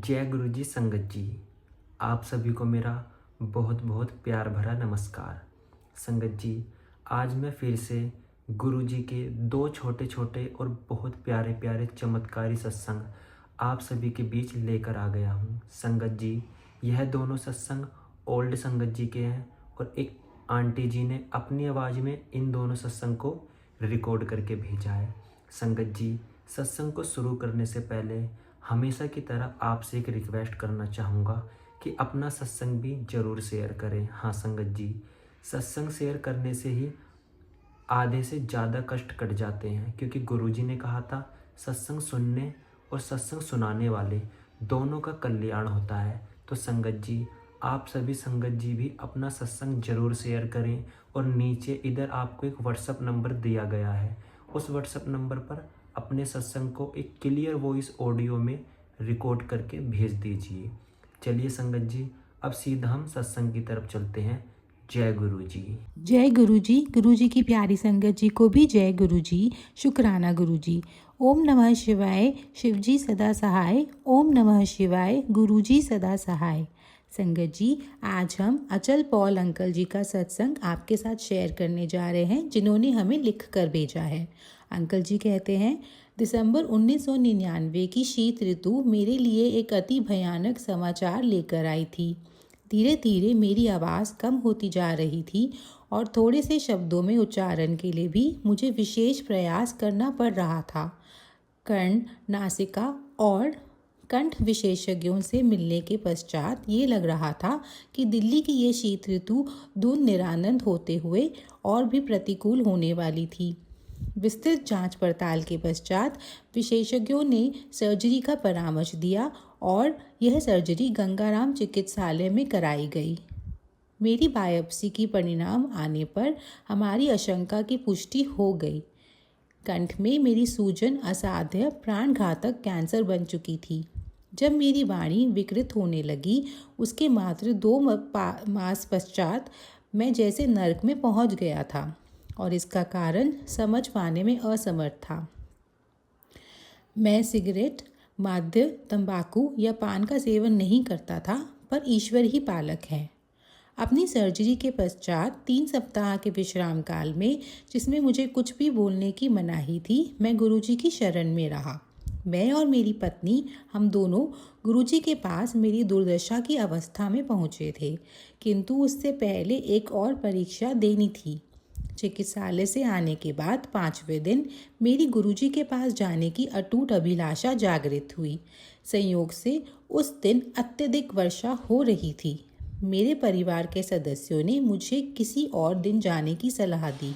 जय गुरु जी संगत जी। आप सभी को मेरा बहुत बहुत प्यार भरा नमस्कार। संगत जी, आज मैं फिर से गुरु जी के दो छोटे छोटे और बहुत प्यारे प्यारे चमत्कारी सत्संग आप सभी के बीच लेकर आ गया हूँ। संगत जी, यह दोनों सत्संग ओल्ड संगत जी के हैं और एक आंटी जी ने अपनी आवाज़ में इन दोनों सत्संग को रिकॉर्ड करके भेजा है। संगत जी, सत्संग को शुरू करने से पहले हमेशा की तरह आपसे एक रिक्वेस्ट करना चाहूँगा कि अपना सत्संग भी ज़रूर शेयर करें। हाँ संगत जी, सत्संग शेयर करने से ही आधे से ज़्यादा कष्ट कट जाते हैं, क्योंकि गुरुजी ने कहा था सत्संग सुनने और सत्संग सुनाने वाले दोनों का कल्याण होता है। तो संगत जी, आप सभी संगत जी भी अपना सत्संग ज़रूर शेयर करें और नीचे इधर आपको एक व्हाट्सअप नंबर दिया गया है, उस व्हाट्सअप नंबर पर अपने सत्संग को एक क्लियर वॉइस ऑडियो में रिकॉर्ड करके भेज दीजिए। चलिए संगत जी, अब सीधा हम सत्संग की तरफ चलते हैं। जय गुरु जी। जय गुरु जी। गुरु जी की प्यारी संगत जी को भी जय गुरु जी। शुक्राना गुरु जी। ओम नमः शिवाय। शिव जी सदा सहाय। ओम नमः शिवाय। गुरु जी सदा सहाय। संगत जी, आज हम अचल पॉल अंकल जी का सत्संग आपके साथ शेयर करने जा रहे हैं, जिन्होंने हमें लिख कर भेजा है। अंकल जी कहते हैं, दिसंबर 1999 की शीत ऋतु मेरे लिए एक अति भयानक समाचार लेकर आई थी। धीरे धीरे मेरी आवाज़ कम होती जा रही थी और थोड़े से शब्दों में उच्चारण के लिए भी मुझे विशेष प्रयास करना पड़ रहा था। कर्ण, नासिका और कंठ विशेषज्ञों से मिलने के पश्चात ये लग रहा था कि दिल्ली की ये शीत ऋतु धुंध निरानंद होते हुए और भी प्रतिकूल होने वाली थी। विस्तृत जांच पड़ताल के पश्चात विशेषज्ञों ने सर्जरी का परामर्श दिया और यह सर्जरी गंगाराम चिकित्सालय में कराई गई। मेरी बायोप्सी की परिणाम आने पर हमारी आशंका की पुष्टि हो गई। कंठ में मेरी सूजन असाध्य प्राणघातक कैंसर बन चुकी थी। जब मेरी वाणी विकृत होने लगी, उसके मात्र 2 मास पश्चात मैं जैसे नर्क में पहुंच गया था और इसका कारण समझ पाने में असमर्थ था। मैं सिगरेट, मद्य, तंबाकू या पान का सेवन नहीं करता था, पर ईश्वर ही पालक है। अपनी सर्जरी के पश्चात 3 सप्ताह के विश्राम काल में, जिसमें मुझे कुछ भी बोलने की मनाही थी, मैं गुरुजी की शरण में रहा। मैं और मेरी पत्नी, हम दोनों गुरुजी के पास मेरी दुर्दशा की अवस्था में पहुँचे थे, किंतु उससे पहले एक और परीक्षा देनी थी। चिकित्सालय से आने के बाद 5वें दिन मेरी गुरुजी के पास जाने की अटूट अभिलाषा जागृत हुई। संयोग से उस दिन अत्यधिक वर्षा हो रही थी। मेरे परिवार के सदस्यों ने मुझे किसी और दिन जाने की सलाह दी,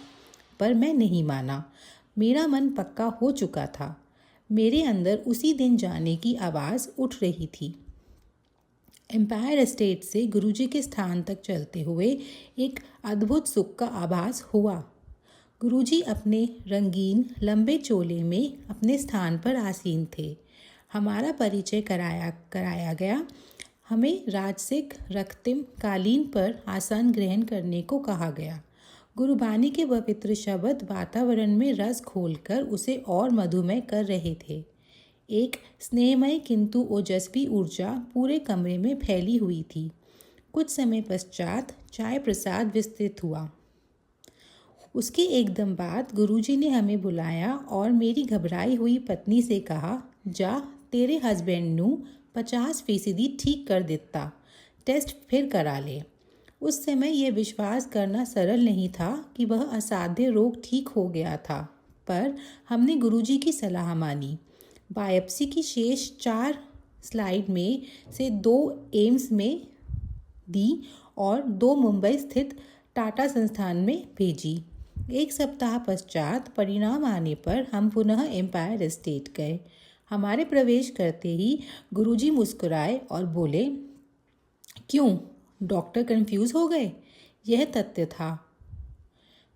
पर मैं नहीं माना। मेरा मन पक्का हो चुका था। मेरे अंदर उसी दिन जाने की आवाज़ उठ रही थी। एम्पायर एस्टेट से गुरुजी के स्थान तक चलते हुए एक अद्भुत सुख का आभास हुआ। गुरुजी अपने रंगीन लंबे चोले में अपने स्थान पर आसीन थे। हमारा परिचय कराया गया। हमें राजसिक रक्तिम कालीन पर आसन ग्रहण करने को कहा गया। गुरुबानी के पवित्र शब्द वातावरण में रस खोलकर उसे और मधुमय कर रहे थे। एक स्नेहमय किंतु ओजस्वी ऊर्जा पूरे कमरे में फैली हुई थी। कुछ समय पश्चात चाय प्रसाद विस्तृत हुआ। उसके एकदम बाद गुरुजी ने हमें बुलाया और मेरी घबराई हुई पत्नी से कहा, जा तेरे हस्बैंड नू 50% ठीक कर दिता, टेस्ट फिर करा ले। उस समय यह विश्वास करना सरल नहीं था कि वह असाध्य रोग ठीक हो गया था, पर हमने गुरुजी की सलाह मानी। बायोप्सी की शेष 4 स्लाइड में से 2 एम्स में दी और 2 मुंबई स्थित टाटा संस्थान में भेजी। 1 सप्ताह पश्चात परिणाम आने पर हम पुनः एम्पायर एस्टेट गए। हमारे प्रवेश करते ही गुरुजी मुस्कुराए और बोले, क्यों डॉक्टर कंफ्यूज हो गए? यह तथ्य था।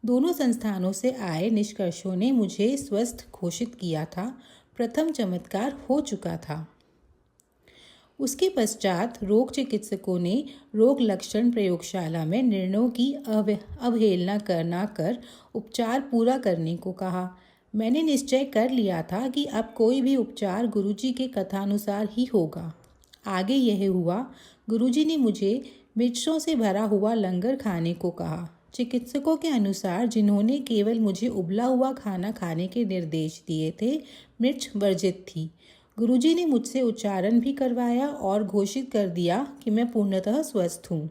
दोनों संस्थानों से आए निष्कर्षों ने मुझे स्वस्थ घोषित किया था। प्रथम चमत्कार हो चुका था। उसके पश्चात रोग चिकित्सकों ने रोग लक्षण प्रयोगशाला में निर्णयों की अवहेलना करना कर उपचार पूरा करने को कहा। मैंने निश्चय कर लिया था कि अब कोई भी उपचार गुरुजी के कथानुसार ही होगा। आगे यह हुआ, गुरुजी ने मुझे मिर्चों से भरा हुआ लंगर खाने को कहा। चिकित्सकों के अनुसार, जिन्होंने केवल मुझे उबला हुआ खाना खाने के निर्देश दिए थे, मिर्च वर्जित थी। गुरुजी ने मुझसे उच्चारण भी करवाया और घोषित कर दिया कि मैं पूर्णतः स्वस्थ हूँ।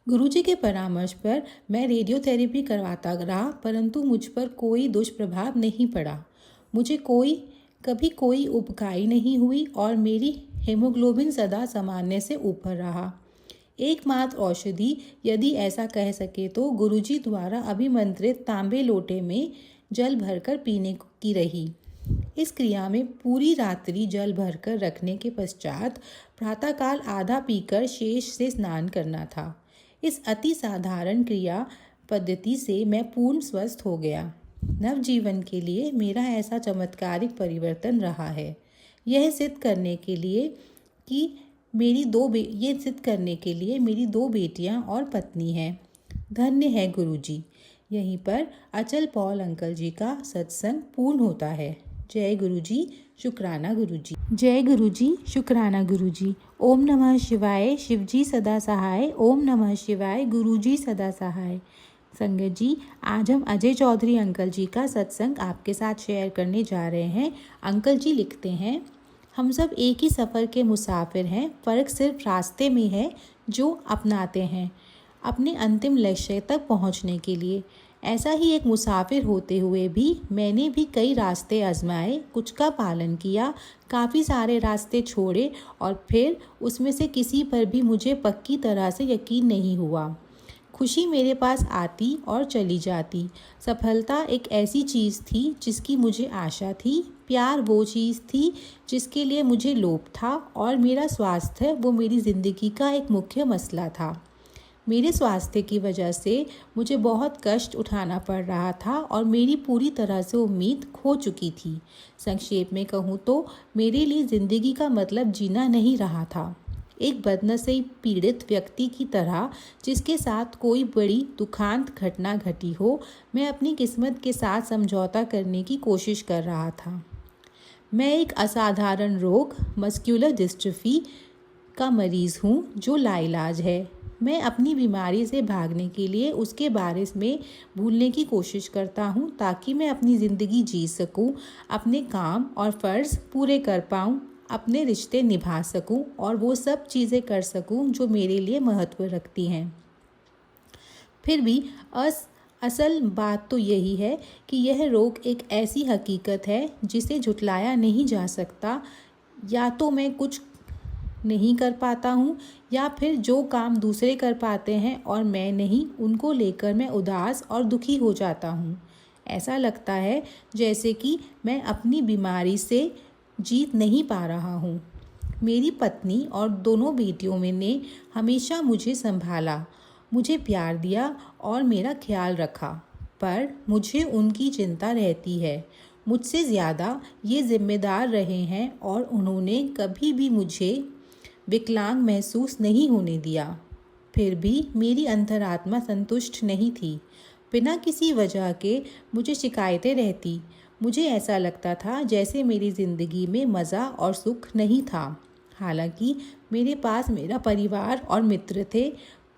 गुरुजी के परामर्श पर मैं रेडियोथेरेपी करवाता रहा, परंतु मुझ पर कोई दुष्प्रभाव नहीं पड़ा। मुझे कभी कोई उबकाई नहीं हुई और मेरी हेमोग्लोबिन सदा सामान्य से ऊपर रहा। एकमात्र औषधि, यदि ऐसा कह सके तो, गुरुजी द्वारा अभिमंत्रित तांबे लोटे में जल भरकर पीने की रही। इस क्रिया में पूरी रात्रि जल भरकर रखने के पश्चात प्रातःकाल आधा पीकर शेष से स्नान करना था। इस अति साधारण क्रिया पद्धति से मैं पूर्ण स्वस्थ हो गया। नवजीवन के लिए मेरा ऐसा चमत्कारिक परिवर्तन रहा है। यह सिद्ध करने के लिए मेरी दो बेटियां और पत्नी है। धन्य है गुरुजी। यहीं पर अचल पॉल अंकल जी का सत्संग पूर्ण होता है। जय गुरुजी, शुक्राना गुरुजी। जय गुरुजी, शुक्राना गुरुजी। ओम नमः शिवाय, शिवजी सदा सहाय। ओम नमः शिवाय, गुरुजी सदा सहाय। संगत जी, आज हम अजय चौधरी अंकल जी का सत्संग आपके साथ शेयर करने जा रहे हैं। अंकल जी लिखते हैं, हम सब एक ही सफ़र के मुसाफिर हैं, फ़र्क सिर्फ रास्ते में है जो अपनाते हैं अपने अंतिम लक्ष्य तक पहुंचने के लिए। ऐसा ही एक मुसाफिर होते हुए भी मैंने भी कई रास्ते आजमाए, कुछ का पालन किया, काफ़ी सारे रास्ते छोड़े और फिर उसमें से किसी पर भी मुझे पक्की तरह से यकीन नहीं हुआ। खुशी मेरे पास आती और चली जाती। सफलता एक ऐसी चीज़ थी जिसकी मुझे आशा थी, प्यार वो चीज़ थी जिसके लिए मुझे लोभ था, और मेरा स्वास्थ्य वो मेरी ज़िंदगी का एक मुख्य मसला था। मेरे स्वास्थ्य की वजह से मुझे बहुत कष्ट उठाना पड़ रहा था और मेरी पूरी तरह से उम्मीद खो चुकी थी। संक्षेप में कहूँ तो मेरे लिए ज़िंदगी का मतलब जीना नहीं रहा था। एक बदनसीब पीड़ित व्यक्ति की तरह, जिसके साथ कोई बड़ी दुखांत घटना घटी हो, मैं अपनी किस्मत के साथ समझौता करने की कोशिश कर रहा था। मैं एक असाधारण रोग, मस्कुलर डिस्ट्रॉफी का मरीज़ हूँ जो लाइलाज है। मैं अपनी बीमारी से भागने के लिए उसके बारे में भूलने की कोशिश करता हूँ, ताकि मैं अपनी ज़िंदगी जी सकूँ, अपने काम और फ़र्ज़ पूरे कर पाऊँ, अपने रिश्ते निभा सकूं और वो सब चीज़ें कर सकूं जो मेरे लिए महत्व रखती हैं। फिर भी असल बात तो यही है कि यह रोग एक ऐसी हकीकत है जिसे झुटलाया नहीं जा सकता। या तो मैं कुछ नहीं कर पाता हूँ, या फिर जो काम दूसरे कर पाते हैं और मैं नहीं, उनको लेकर मैं उदास और दुखी हो जाता हूँ। ऐसा लगता है जैसे कि मैं अपनी बीमारी से जीत नहीं पा रहा हूँ। मेरी पत्नी और दोनों बेटियों ने हमेशा मुझे संभाला, मुझे प्यार दिया और मेरा ख्याल रखा, पर मुझे उनकी चिंता रहती है। मुझसे ज़्यादा ये जिम्मेदार रहे हैं और उन्होंने कभी भी मुझे विकलांग महसूस नहीं होने दिया। फिर भी मेरी अंतरात्मा संतुष्ट नहीं थी। बिना किसी वजह के मुझे शिकायतें रहती। मुझे ऐसा लगता था जैसे मेरी ज़िंदगी में मज़ा और सुख नहीं था। हालांकि मेरे पास मेरा परिवार और मित्र थे,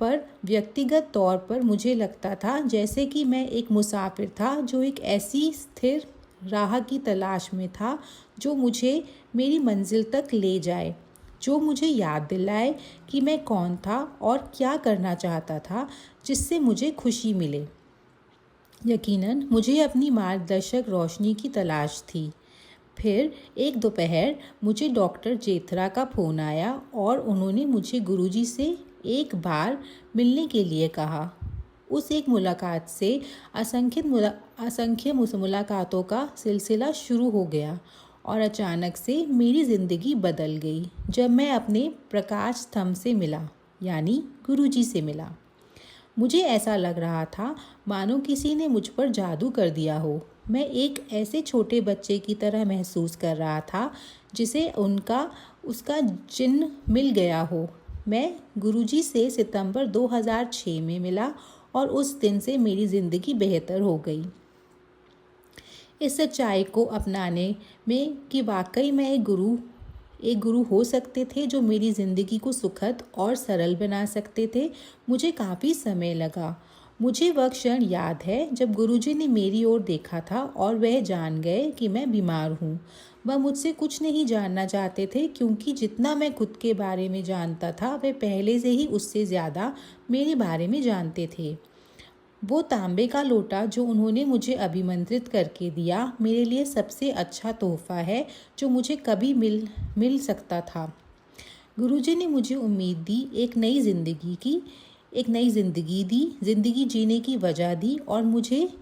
पर व्यक्तिगत तौर पर मुझे लगता था जैसे कि मैं एक मुसाफिर था जो एक ऐसी स्थिर राह की तलाश में था जो मुझे मेरी मंजिल तक ले जाए, जो मुझे याद दिलाए कि मैं कौन था और क्या करना चाहता था, जिससे मुझे खुशी मिले। यकीनन मुझे अपनी मार्गदर्शक रोशनी की तलाश थी। फिर एक दोपहर मुझे डॉक्टर जेथरा का फ़ोन आया और उन्होंने मुझे गुरुजी से एक बार मिलने के लिए कहा। उस एक मुलाकात से असंख्य मुलाकातों का सिलसिला शुरू हो गया और अचानक से मेरी ज़िंदगी बदल गई जब मैं अपने प्रकाश स्तंभ से मिला, यानी गुरुजी से मिला। मुझे ऐसा लग रहा था मानो किसी ने मुझ पर जादू कर दिया हो। मैं एक ऐसे छोटे बच्चे की तरह महसूस कर रहा था जिसे उसका चिन्ह मिल गया हो। मैं गुरुजी से सितंबर 2006 में मिला और उस दिन से मेरी ज़िंदगी बेहतर हो गई। इस सच्चाई को अपनाने में कि वाकई मैं एक गुरु एक गुरु हो सकते थे जो मेरी ज़िंदगी को सुखद और सरल बना सकते थे। मुझे काफ़ी समय लगा। मुझे वह क्षण याद है जब गुरुजी ने मेरी ओर देखा था और वह जान गए कि मैं बीमार हूँ। वह मुझसे कुछ नहीं जानना चाहते थे क्योंकि जितना मैं खुद के बारे में जानता था वह पहले से ही उससे ज़्यादा मेरे बारे में जानते थे। वो तांबे का लोटा जो उन्होंने मुझे अभिमंत्रित करके दिया मेरे लिए सबसे अच्छा तोहफा है जो मुझे कभी मिल सकता था। गुरुजी ने मुझे उम्मीद दी, एक नई ज़िंदगी दी, ज़िंदगी जीने की वजह दी और मुझे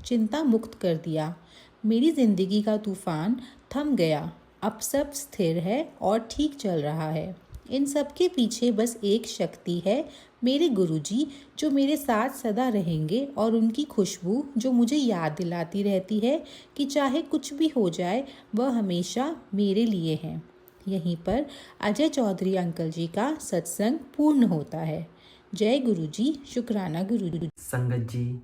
चिंता मुक्त कर दिया। मेरी ज़िंदगी का तूफान थम गया, अब सब स्थिर है और ठीक चल रहा है। इन सब के पीछे बस एक शक्ति है, मेरे गुरुजी जो मेरे साथ सदा रहेंगे और उनकी खुशबू जो मुझे याद दिलाती रहती है कि चाहे कुछ भी हो जाए वह हमेशा मेरे लिए हैं। यहीं पर अजय चौधरी अंकल जी का सत्संग पूर्ण होता है। जय गुरुजी, शुक्राना गुरुजी। संगत जी,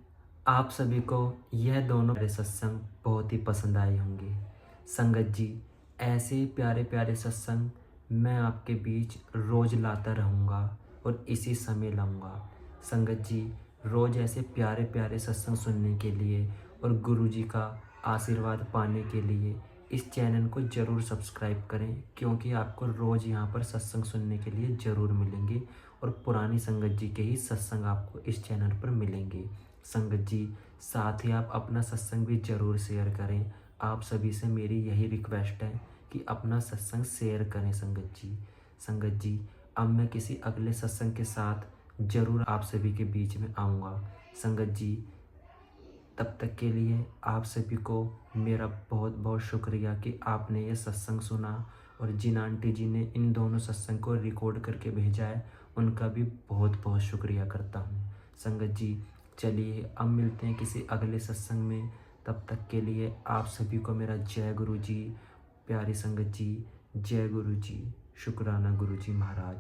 आप सभी को यह दोनों प्यारे सत्संग बहुत ही पसंद आए होंगे। संगत जी, ऐसे ही प्यारे प्यारे सत्संग मैं आपके बीच रोज़ लाता रहूँगा और इसी समय लाऊंगा। संगत जी, रोज़ ऐसे प्यारे प्यारे सत्संग सुनने के लिए और गुरु जी का आशीर्वाद पाने के लिए इस चैनल को ज़रूर सब्सक्राइब करें, क्योंकि आपको रोज़ यहाँ पर सत्संग सुनने के लिए ज़रूर मिलेंगे और पुरानी संगत जी के ही सत्संग आपको इस चैनल पर मिलेंगे। संगत जी, साथ ही आप अपना सत्संग भी ज़रूर शेयर करें। आप सभी से मेरी यही रिक्वेस्ट है कि अपना सत्संग शेयर करें संगत जी। संगत जी, अब मैं किसी अगले सत्संग के साथ ज़रूर आप सभी के बीच में आऊँगा। संगत जी, तब तक के लिए आप सभी को मेरा बहुत बहुत शुक्रिया कि आपने ये सत्संग सुना, और जिन आंटी जी ने इन दोनों सत्संग को रिकॉर्ड करके भेजा है उनका भी बहुत बहुत शुक्रिया करता हूँ। संगत जी, चलिए अब मिलते हैं किसी अगले सत्संग में। तब तक के लिए आप सभी को मेरा जय गुरु जी। प्यारी संगत जी, जय गुरु जी, शुक्राना गुरु जी महाराज।